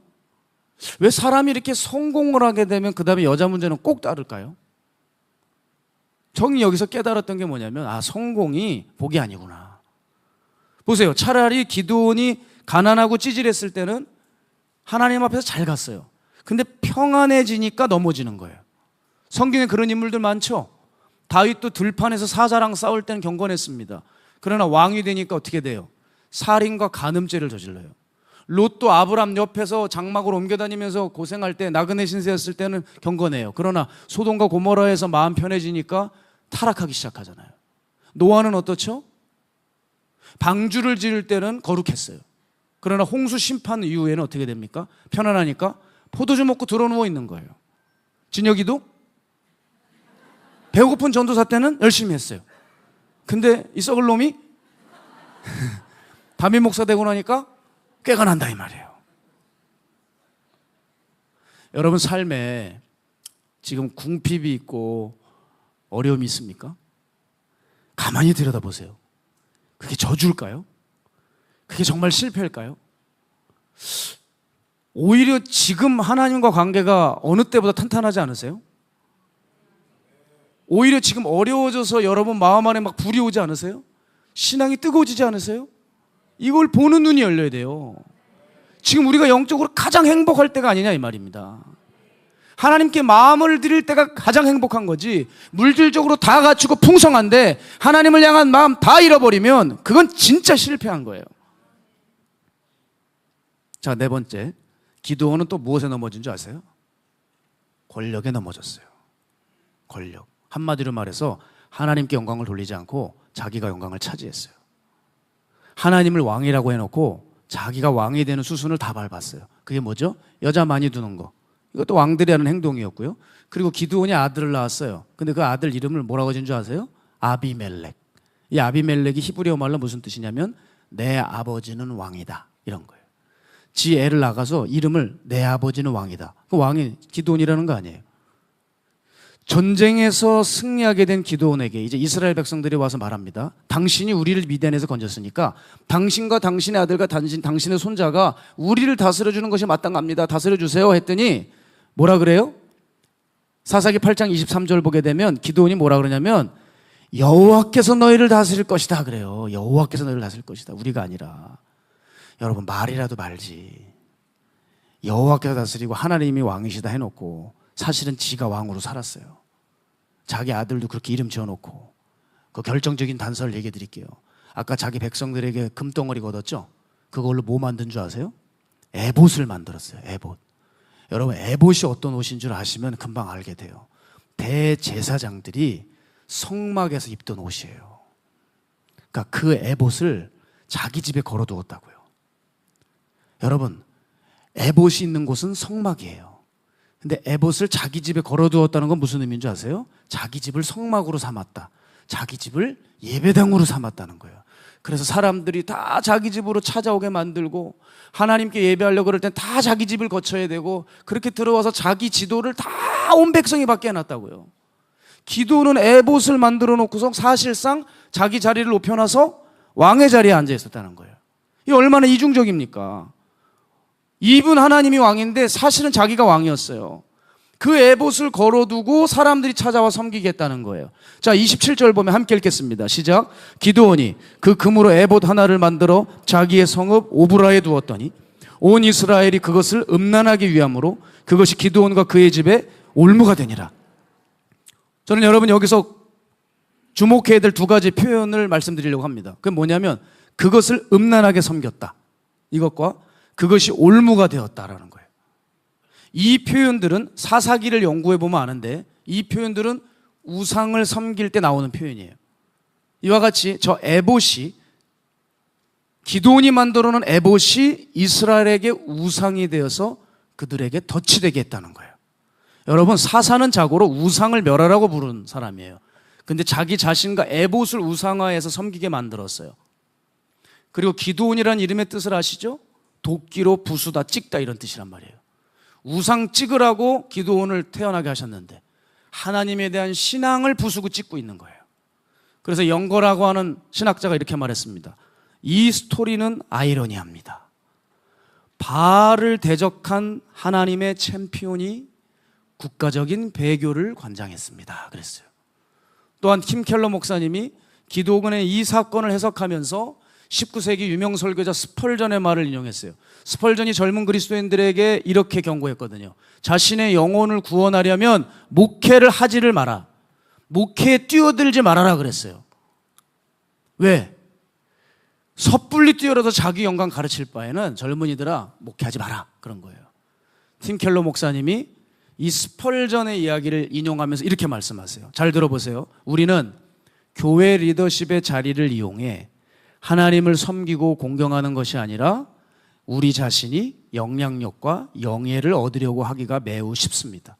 왜 사람이 이렇게 성공을 하게 되면 그 다음에 여자 문제는 꼭 따를까요? 저는 여기서 깨달았던 게 뭐냐면 성공이 복이 아니구나. 보세요. 차라리 기드온이 가난하고 찌질했을 때는 하나님 앞에서 잘 갔어요. 근데 평안해지니까 넘어지는 거예요. 성경에 그런 인물들 많죠. 다윗도 들판에서 사자랑 싸울 때는 경건했습니다. 그러나 왕이 되니까 어떻게 돼요? 살인과 간음죄를 저질러요. 롯도 아브람 옆에서 장막으로 옮겨다니면서 고생할 때 나그네 신세였을 때는 경건해요. 그러나 소돔과 고모라에서 마음 편해지니까 타락하기 시작하잖아요. 노아는 어떻죠? 방주를 지을 때는 거룩했어요. 그러나 홍수 심판 이후에는 어떻게 됩니까? 편안하니까 포도주 먹고 드러누워 있는 거예요. 진혁이도 배고픈 전도사 때는 열심히 했어요. 근데 이 썩을 놈이 담임 목사 되고 나니까 꾀가 난다 이 말이에요. 여러분, 삶에 지금 궁핍이 있고 어려움이 있습니까? 가만히 들여다보세요. 그게 저주일까요? 그게 정말 실패일까요? 오히려 지금 하나님과 관계가 어느 때보다 탄탄하지 않으세요? 오히려 지금 어려워져서 여러분 마음 안에 막 불이 오지 않으세요? 신앙이 뜨거워지지 않으세요? 이걸 보는 눈이 열려야 돼요. 지금 우리가 영적으로 가장 행복할 때가 아니냐 이 말입니다. 하나님께 마음을 드릴 때가 가장 행복한 거지, 물질적으로 다 갖추고 풍성한데 하나님을 향한 마음 다 잃어버리면 그건 진짜 실패한 거예요. 자, 네 번째, 기드온은 또 무엇에 넘어진 줄 아세요? 권력에 넘어졌어요. 권력. 한마디로 말해서 하나님께 영광을 돌리지 않고 자기가 영광을 차지했어요. 하나님을 왕이라고 해놓고 자기가 왕이 되는 수순을 다 밟았어요. 그게 뭐죠? 여자 많이 두는 거. 이것도 왕들이 하는 행동이었고요. 그리고 기드온이 아들을 낳았어요. 근데 그 아들 이름을 뭐라고 지은 줄 아세요? 아비멜렉. 이 아비멜렉이 히브리어 말로 무슨 뜻이냐면 내 아버지는 왕이다, 이런 거예요. 지 애를 낳아서 이름을 내 아버지는 왕이다. 그 왕이 기드온이라는 거 아니에요. 전쟁에서 승리하게 된 기드온에게 이제 이스라엘 백성들이 와서 말합니다. 당신이 우리를 미디안에서 건졌으니까 당신과 당신의 아들과 당신의 손자가 우리를 다스려주는 것이 마땅합니다. 다스려주세요 했더니 뭐라 그래요? 사사기 8장 23절 보게 되면 기드온이 뭐라 그러냐면 여호와께서 너희를 다스릴 것이다 그래요. 여호와께서 너희를 다스릴 것이다. 우리가 아니라. 여러분, 말이라도 말지. 여호와께서 다스리고 하나님이 왕이시다 해놓고 사실은 지가 왕으로 살았어요. 자기 아들도 그렇게 이름 지어놓고. 그 결정적인 단서를 얘기해 드릴게요. 아까 자기 백성들에게 금덩어리 얻었죠? 그걸로 뭐 만든 줄 아세요? 에봇을 만들었어요. 에봇. 여러분, 에봇이 어떤 옷인 줄 아시면 금방 알게 돼요. 대제사장들이 성막에서 입던 옷이에요. 그러니까 그 에봇을 자기 집에 걸어두었다고요. 여러분, 에봇이 있는 곳은 성막이에요. 근데 에봇을 자기 집에 걸어두었다는 건 무슨 의미인 줄 아세요? 자기 집을 성막으로 삼았다. 자기 집을 예배당으로 삼았다는 거예요. 그래서 사람들이 다 자기 집으로 찾아오게 만들고 하나님께 예배하려고 그럴 땐 다 자기 집을 거쳐야 되고 그렇게 들어와서 자기 지도를 다 온 백성이 받게 해놨다고요. 기도는 에봇을 만들어 놓고서 사실상 자기 자리를 높여놔서 왕의 자리에 앉아 있었다는 거예요. 이게 얼마나 이중적입니까? 입은 하나님이 왕인데 사실은 자기가 왕이었어요. 그 에봇을 걸어두고 사람들이 찾아와 섬기겠다는 거예요. 자, 27절 보면 함께 읽겠습니다. 시작. 기드온이 그 금으로 에봇 하나를 만들어 자기의 성읍 오브라에 두었더니 온 이스라엘이 그것을 음란하기 위함으로 그것이 기드온과 그의 집에 올무가 되니라. 저는 여러분 여기서 주목해야 될 두 가지 표현을 말씀드리려고 합니다. 그게 뭐냐면 그것을 음란하게 섬겼다, 이것과 그것이 올무가 되었다라는 거예요. 이 표현들은 사사기를 연구해 보면 아는데 이 표현들은 우상을 섬길 때 나오는 표현이에요. 이와 같이 저 에봇이, 기드온이 만들어 놓은 에봇이 이스라엘에게 우상이 되어서 그들에게 덫이 되게 했다는 거예요. 여러분, 사사는 자고로 우상을 멸하라고 부른 사람이에요. 근데 자기 자신과 에봇을 우상화해서 섬기게 만들었어요. 그리고 기드온이라는 이름의 뜻을 아시죠? 도끼로 부수다, 찍다, 이런 뜻이란 말이에요. 우상 찍으라고 기드온을 태어나게 하셨는데 하나님에 대한 신앙을 부수고 찍고 있는 거예요. 그래서 영거라고 하는 신학자가 이렇게 말했습니다. 이 스토리는 아이러니합니다. 바알을 대적한 하나님의 챔피온이 국가적인 배교를 관장했습니다, 그랬어요. 또한 팀 켈러 목사님이 기드온의 이 사건을 해석하면서 19세기 유명 설교자 스펄전의 말을 인용했어요. 스펄전이 젊은 그리스도인들에게 이렇게 경고했거든요. 자신의 영혼을 구원하려면 목회를 하지를 마라. 목회에 뛰어들지 말아라 그랬어요. 왜? 섣불리 뛰어라도 자기 영광 가르칠 바에는 젊은이들아 목회하지 마라, 그런 거예요. 팀 켈러 목사님이 이 스펄전의 이야기를 인용하면서 이렇게 말씀하세요. 잘 들어보세요. 우리는 교회 리더십의 자리를 이용해 하나님을 섬기고 공경하는 것이 아니라 우리 자신이 영향력과 영예를 얻으려고 하기가 매우 쉽습니다.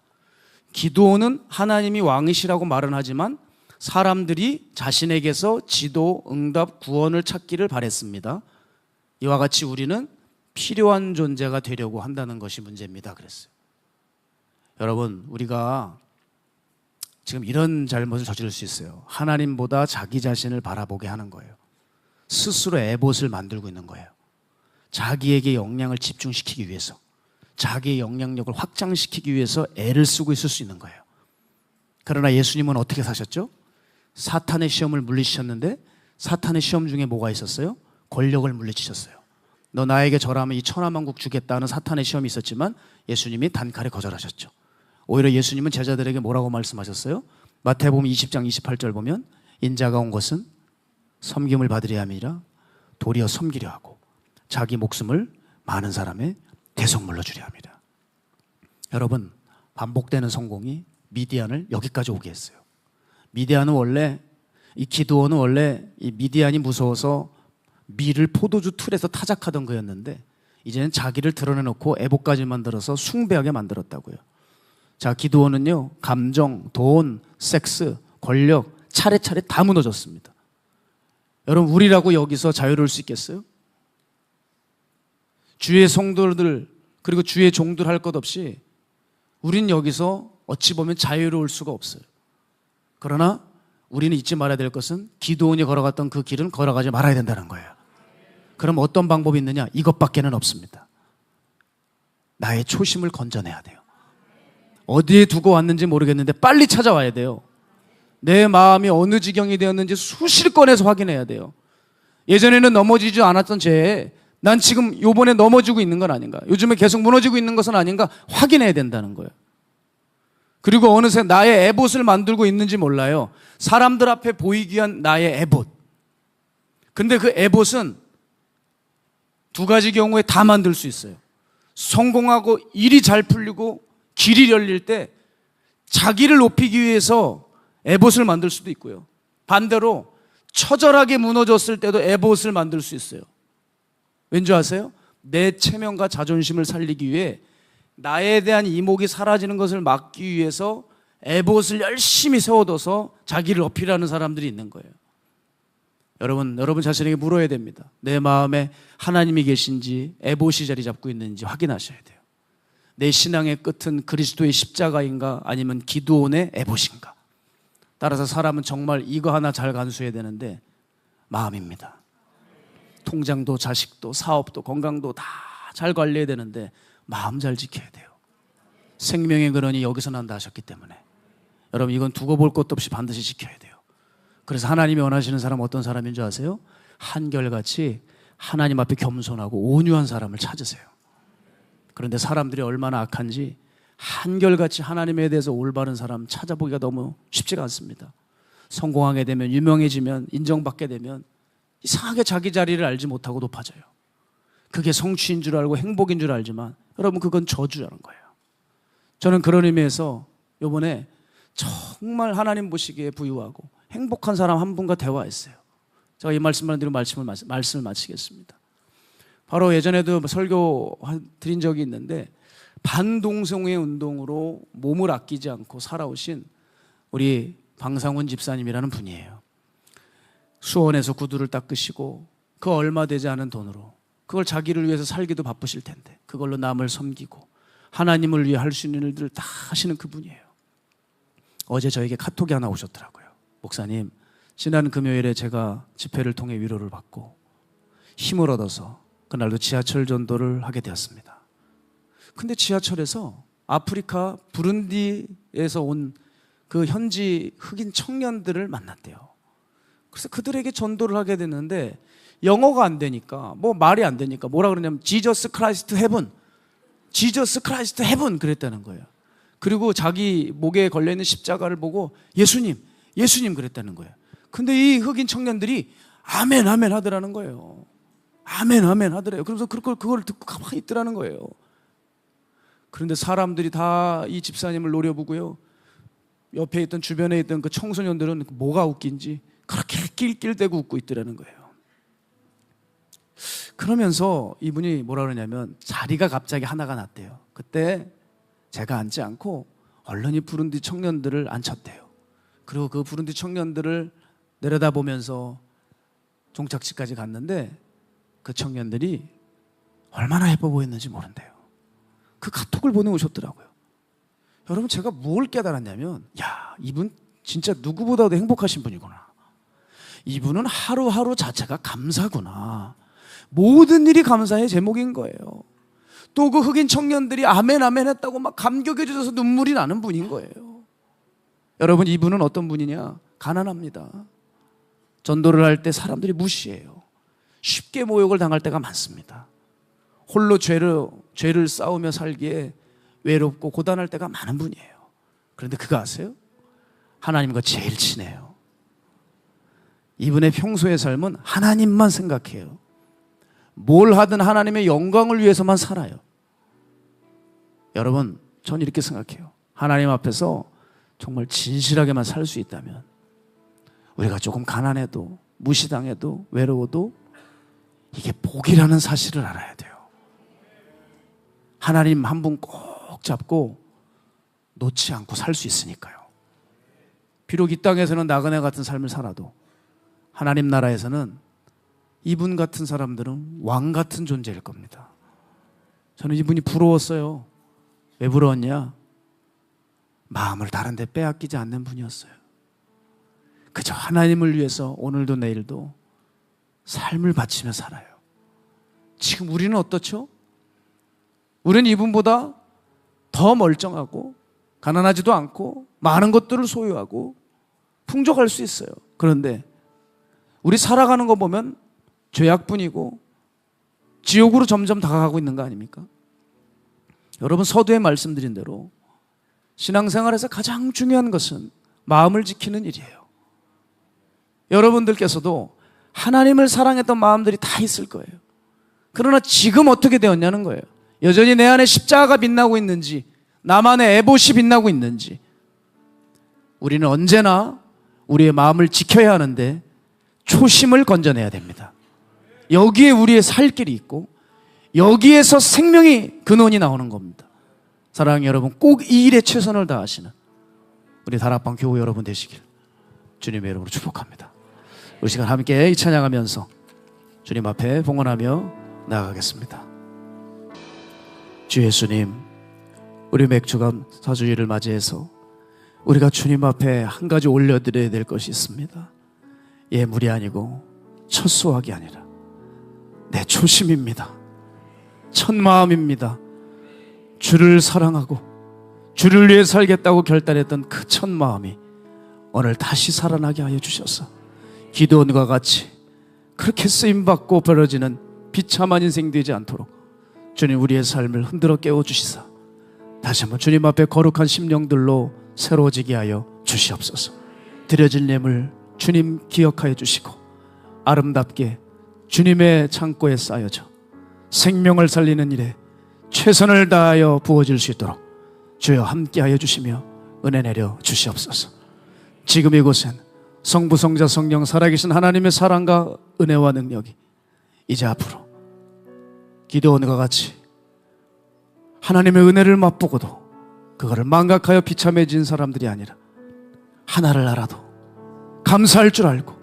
기드온은 하나님이 왕이시라고 말은 하지만 사람들이 자신에게서 지도, 응답, 구원을 찾기를 바랬습니다. 이와 같이 우리는 필요한 존재가 되려고 한다는 것이 문제입니다, 그랬어요. 여러분, 우리가 지금 이런 잘못을 저지를 수 있어요. 하나님보다 자기 자신을 바라보게 하는 거예요. 스스로 에봇을 만들고 있는 거예요. 자기에게 영향을 집중시키기 위해서, 자기의 영향력을 확장시키기 위해서 애를 쓰고 있을 수 있는 거예요. 그러나 예수님은 어떻게 사셨죠? 사탄의 시험을 물리치셨는데 사탄의 시험 중에 뭐가 있었어요? 권력을 물리치셨어요. 너 나에게 절하면 이 천하만국 주겠다는 사탄의 시험이 있었지만 예수님이 단칼에 거절하셨죠. 오히려 예수님은 제자들에게 뭐라고 말씀하셨어요? 마태복음 20장 28절 보면 인자가 온 것은 섬김을 받으려 함이라 도리어 섬기려 하고 자기 목숨을 많은 사람의 대속물로 주려 합니다. 여러분, 반복되는 성공이 미디안을 여기까지 오게 했어요. 미디안은 원래, 이 기드온은 원래 이 미디안이 무서워서 밀을 포도주 틀에서 타작하던 거였는데 이제는 자기를 드러내놓고 애복까지 만들어서 숭배하게 만들었다고요. 자, 기드온은요, 감정, 돈, 섹스, 권력 차례차례 다 무너졌습니다. 여러분, 우리라고 여기서 자유로울 수 있겠어요? 주의 성도들 그리고 주의 종들 할 것 없이 우린 여기서 어찌 보면 자유로울 수가 없어요. 그러나 우리는 잊지 말아야 될 것은 기드온이 걸어갔던 그 길은 걸어가지 말아야 된다는 거예요. 그럼 어떤 방법이 있느냐? 이것밖에는 없습니다. 나의 초심을 건져내야 돼요. 어디에 두고 왔는지 모르겠는데 빨리 찾아와야 돼요. 내 마음이 어느 지경이 되었는지 수시를 꺼내서 확인해야 돼요. 예전에는 넘어지지 않았던 죄에 난 지금 요번에 넘어지고 있는 건 아닌가, 요즘에 계속 무너지고 있는 것은 아닌가 확인해야 된다는 거예요. 그리고 어느새 나의 에봇을 만들고 있는지 몰라요. 사람들 앞에 보이기 위한 나의 에봇. 근데 그 에봇은 두 가지 경우에 다 만들 수 있어요. 성공하고 일이 잘 풀리고 길이 열릴 때 자기를 높이기 위해서 에봇을 만들 수도 있고요. 반대로 처절하게 무너졌을 때도 에봇을 만들 수 있어요. 왠지 아세요? 내 체면과 자존심을 살리기 위해 나에 대한 이목이 사라지는 것을 막기 위해서 에봇을 열심히 세워둬서 자기를 어필하는 사람들이 있는 거예요. 여러분 자신에게 물어야 됩니다. 내 마음에 하나님이 계신지 에봇이 자리 잡고 있는지 확인하셔야 돼요. 내 신앙의 끝은 그리스도의 십자가인가 아니면 기드온의 에봇인가. 따라서 사람은 정말 이거 하나 잘 간수해야 되는데 마음입니다. 통장도 자식도 사업도 건강도 다 잘 관리해야 되는데 마음 잘 지켜야 돼요. 생명의 근원이 여기서 난다 하셨기 때문에 여러분, 이건 두고 볼 것도 없이 반드시 지켜야 돼요. 그래서 하나님이 원하시는 사람은 어떤 사람인 줄 아세요? 한결같이 하나님 앞에 겸손하고 온유한 사람을 찾으세요. 그런데 사람들이 얼마나 악한지 한결같이 하나님에 대해서 올바른 사람 찾아보기가 너무 쉽지가 않습니다. 성공하게 되면, 유명해지면, 인정받게 되면 이상하게 자기 자리를 알지 못하고 높아져요. 그게 성취인 줄 알고 행복인 줄 알지만 여러분, 그건 저주라는 거예요. 저는 그런 의미에서 이번에 정말 하나님 보시기에 부유하고 행복한 사람 한 분과 대화했어요. 제가 이 말씀을 드리고 말씀을 마치겠습니다. 바로 예전에도 설교 드린 적이 있는데 반동성애 운동으로 몸을 아끼지 않고 살아오신 우리 방상훈 집사님이라는 분이에요. 수원에서 구두를 닦으시고 그 얼마 되지 않은 돈으로 그걸 자기를 위해서 살기도 바쁘실 텐데 그걸로 남을 섬기고 하나님을 위해 할 수 있는 일들을 다 하시는 그분이에요. 어제 저에게 카톡이 하나 오셨더라고요. 목사님, 지난 금요일에 제가 집회를 통해 위로를 받고 힘을 얻어서 그날도 지하철 전도를 하게 되었습니다. 근데 지하철에서 아프리카 부룬디에서 온 그 현지 흑인 청년들을 만났대요. 그래서 그들에게 전도를 하게 됐는데 영어가 안 되니까, 뭐 말이 안 되니까 뭐라 그러냐면 지저스 크라이스트 헤븐, 지저스 크라이스트 헤븐 그랬다는 거예요. 그리고 자기 목에 걸려있는 십자가를 보고 예수님, 예수님 그랬다는 거예요. 근데 이 흑인 청년들이 아멘 아멘 하더라는 거예요. 아멘 아멘 하더래요. 그러면서 그걸 듣고 가만히 있더라는 거예요. 그런데 사람들이 다 이 집사님을 노려보고요, 옆에 있던 주변에 있던 그 청소년들은 뭐가 웃긴지 그렇게 낄낄대고 웃고 있더라는 거예요. 그러면서 이분이 뭐라 그러냐면 자리가 갑자기 하나가 났대요. 그때 제가 앉지 않고 얼른이 부룬디 청년들을 앉혔대요. 그리고 그 부룬디 청년들을 내려다보면서 종착지까지 갔는데 그 청년들이 얼마나 예뻐 보였는지 모른대요. 그 카톡을 보내오셨더라고요. 여러분, 제가 뭘 깨달았냐면, 야, 이분 진짜 누구보다도 행복하신 분이구나. 이분은 하루하루 자체가 감사구나. 모든 일이 감사의 제목인 거예요. 또 그 흑인 청년들이 아멘 아멘 했다고 막 감격해 주셔서 눈물이 나는 분인 거예요. 여러분, 이분은 어떤 분이냐? 가난합니다. 전도를 할 때 사람들이 무시해요. 쉽게 모욕을 당할 때가 많습니다. 홀로 죄를 싸우며 살기에 외롭고 고단할 때가 많은 분이에요. 그런데 그거 아세요? 하나님과 제일 친해요. 이분의 평소의 삶은 하나님만 생각해요. 뭘 하든 하나님의 영광을 위해서만 살아요. 여러분, 전 이렇게 생각해요. 하나님 앞에서 정말 진실하게만 살 수 있다면 우리가 조금 가난해도 무시당해도 외로워도 이게 복이라는 사실을 알아야 돼요. 하나님 한 분 꼭 잡고 놓지 않고 살 수 있으니까요. 비록 이 땅에서는 나그네 같은 삶을 살아도 하나님 나라에서는 이분 같은 사람들은 왕 같은 존재일 겁니다. 저는 이분이 부러웠어요. 왜 부러웠냐? 마음을 다른 데 빼앗기지 않는 분이었어요. 그저 하나님을 위해서 오늘도 내일도 삶을 바치며 살아요. 지금 우리는 어떻죠? 우리는 이분보다 더 멀쩡하고 가난하지도 않고 많은 것들을 소유하고 풍족할 수 있어요. 그런데 우리 살아가는 거 보면 죄악뿐이고 지옥으로 점점 다가가고 있는 거 아닙니까? 여러분, 서두에 말씀드린 대로 신앙생활에서 가장 중요한 것은 마음을 지키는 일이에요. 여러분들께서도 하나님을 사랑했던 마음들이 다 있을 거예요. 그러나 지금 어떻게 되었냐는 거예요. 여전히 내 안에 십자가가 빛나고 있는지, 나만의 에봇이 빛나고 있는지. 우리는 언제나 우리의 마음을 지켜야 하는데 초심을 건져내야 됩니다. 여기에 우리의 살 길이 있고 여기에서 생명이 근원이 나오는 겁니다. 사랑하는 여러분, 꼭 이 일에 최선을 다하시는 우리 다락방 교우 여러분 되시길 주님의 이름으로 축복합니다. 우리 시간 함께 이 찬양하면서 주님 앞에 봉헌하며 나아가겠습니다. 주 예수님, 우리 맥주감 사주일을 맞이해서 우리가 주님 앞에 한 가지 올려드려야 될 것이 있습니다. 예물이 아니고 첫 수확이 아니라 내 초심입니다. 첫 마음입니다. 주를 사랑하고 주를 위해 살겠다고 결단했던 그 첫 마음이 오늘 다시 살아나게 하여 주셔서 기도원과 같이 그렇게 쓰임받고 벌어지는 비참한 인생 되지 않도록 주님 우리의 삶을 흔들어 깨워주시사 다시 한번 주님 앞에 거룩한 심령들로 새로워지게 하여 주시옵소서. 드려질 예물 주님 기억하여 주시고 아름답게 주님의 창고에 쌓여져 생명을 살리는 일에 최선을 다하여 부어질 수 있도록 주여 함께하여 주시며 은혜 내려 주시옵소서. 지금 이곳엔 성부 성자 성령 살아계신 하나님의 사랑과 은혜와 능력이 이제 앞으로 기도원과 같이 하나님의 은혜를 맛보고도 그거를 망각하여 비참해진 사람들이 아니라 하나를 알아도 감사할 줄 알고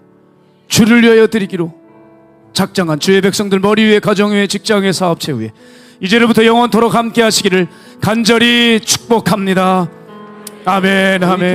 주를 위하여 드리기로 작정한 주의 백성들 머리 위에 가정 위에 직장 위에 사업체 위에 이제로부터 영원토록 함께 하시기를 간절히 축복합니다. 아멘, 아멘.